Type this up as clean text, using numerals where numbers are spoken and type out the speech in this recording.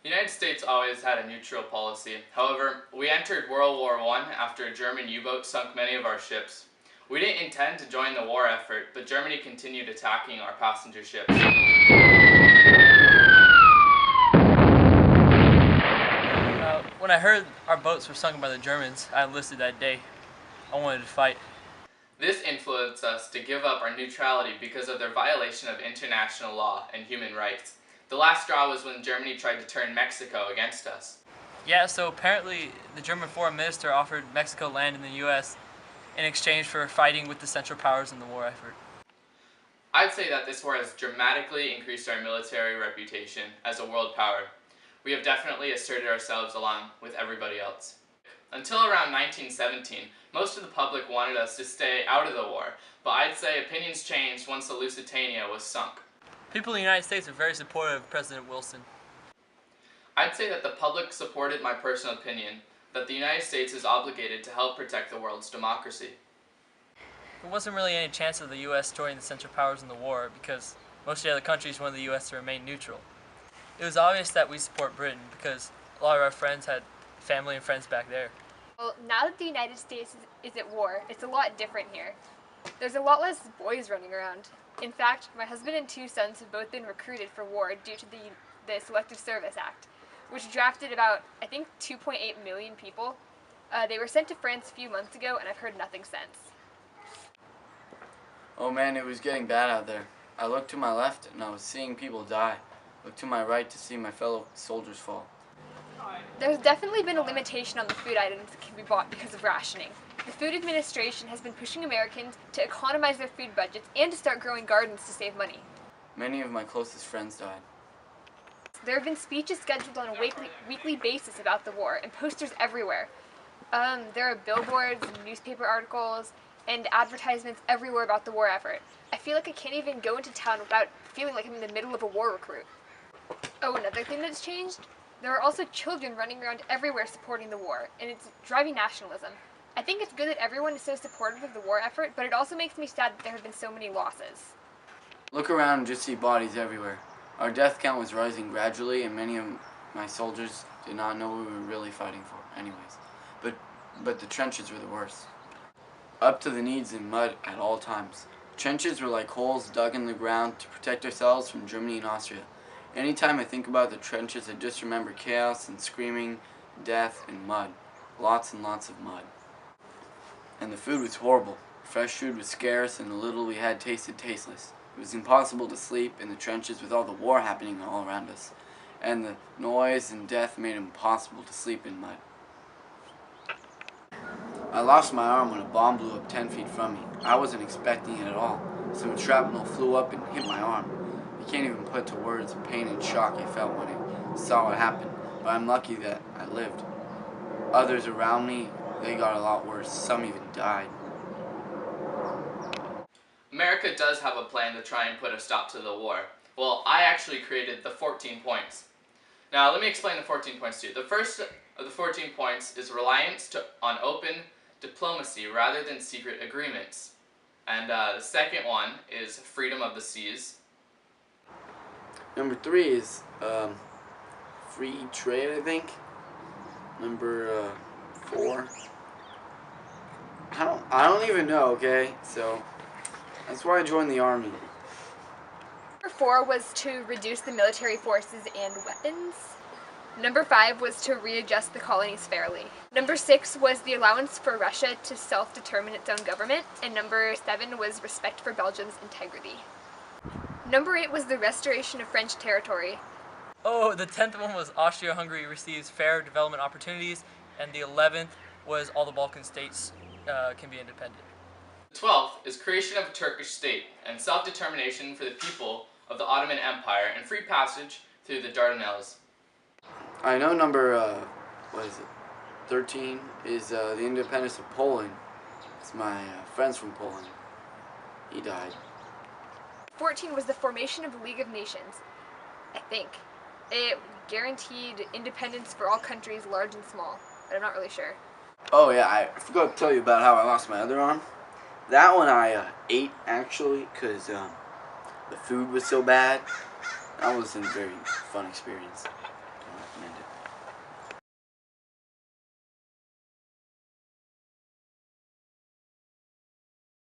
The United States always had a neutral policy. However, we entered World War I after a German U-boat sunk many of our ships. We didn't intend to join the war effort, but Germany continued attacking our passenger ships. When I heard our boats were sunk by the Germans, I enlisted that day. I wanted to fight. This influenced us to give up our neutrality because of their violation of international law and human rights. The last straw was when Germany tried to turn Mexico against us. Yeah, so apparently the German foreign minister offered Mexico land in the U.S. in exchange for fighting with the Central Powers in the war effort. I'd say that this war has dramatically increased our military reputation as a world power. We have definitely asserted ourselves along with everybody else. Until around 1917, most of the public wanted us to stay out of the war, but I'd say opinions changed once the Lusitania was sunk. People in the United States are very supportive of President Wilson. I'd say that the public supported my personal opinion that the United States is obligated to help protect the world's democracy. There wasn't really any chance of the U.S. joining the Central Powers in the war because most of the other countries wanted the U.S. to remain neutral. It was obvious that we support Britain because a lot of our friends had family and friends back there. Well, now that the United States is at war, it's a lot different here. There's a lot less boys running around. In fact, my husband and 2 sons have both been recruited for war due to the Selective Service Act, which drafted about, I think, 2.8 million people. They were sent to France a few months ago, and I've heard nothing since. Oh man, it was getting bad out there. I looked to my left and I was seeing people die. Looked to my right to see my fellow soldiers fall. There's definitely been a limitation on the food items that can be bought because of rationing. The Food Administration has been pushing Americans to economize their food budgets and to start growing gardens to save money. Many of my closest friends died. There have been speeches scheduled on a weekly basis about the war and posters everywhere. There are billboards, newspaper articles, and advertisements everywhere about the war effort. I feel like I can't even go into town without feeling like I'm in the middle of a war recruit. Oh, another thing that's changed? There are also children running around everywhere supporting the war, and it's driving nationalism. I think it's good that everyone is so supportive of the war effort, but it also makes me sad that there have been so many losses. Look around and just see bodies everywhere. Our death count was rising gradually, and many of my soldiers did not know what we were really fighting for anyways. But the trenches were the worst. Up to the knees in mud at all times. Trenches were like holes dug in the ground to protect ourselves from Germany and Austria. Anytime I think about the trenches, I just remember chaos and screaming, death, and mud. Lots and lots of mud. And the food was horrible. Fresh food was scarce, and the little we had tasted tasteless. It was impossible to sleep in the trenches with all the war happening all around us. And the noise and death made it impossible to sleep in mud. I lost my arm when a bomb blew up 10 feet from me. I wasn't expecting it at all. Some shrapnel flew up and hit my arm. I can't even put to words the pain and shock I felt when I saw what happened, but I'm lucky that I lived. Others around me, they got a lot worse. Some even died. America does have a plan to try and put a stop to the war. Well, I actually created the 14 points. Now, let me explain the 14 points to you. The first of the 14 points is reliance on open diplomacy rather than secret agreements. And the second one is freedom of the seas. Number 3 is free trade, I think. Number 4. I don't even know, okay? So that's why I joined the army. Number 4 was to reduce the military forces and weapons. Number 5 was to readjust the colonies fairly. Number 6 was the allowance for Russia to self-determine its own government. And number 7 was respect for Belgium's integrity. Number 8 was the restoration of French territory. Oh, the 10th one was Austria-Hungary receives fair development opportunities, and the 11th was all the Balkan states can be independent. The 12th is creation of a Turkish state and self-determination for the people of the Ottoman Empire and free passage through the Dardanelles. I know number 13 is the independence of Poland. It's my friend's from Poland. He died. 14 was the formation of the League of Nations, I think. It guaranteed independence for all countries, large and small, but I'm not really sure. Oh yeah, I forgot to tell you about how I lost my other arm. That one I ate, actually, because the food was so bad. That wasn't a very fun experience.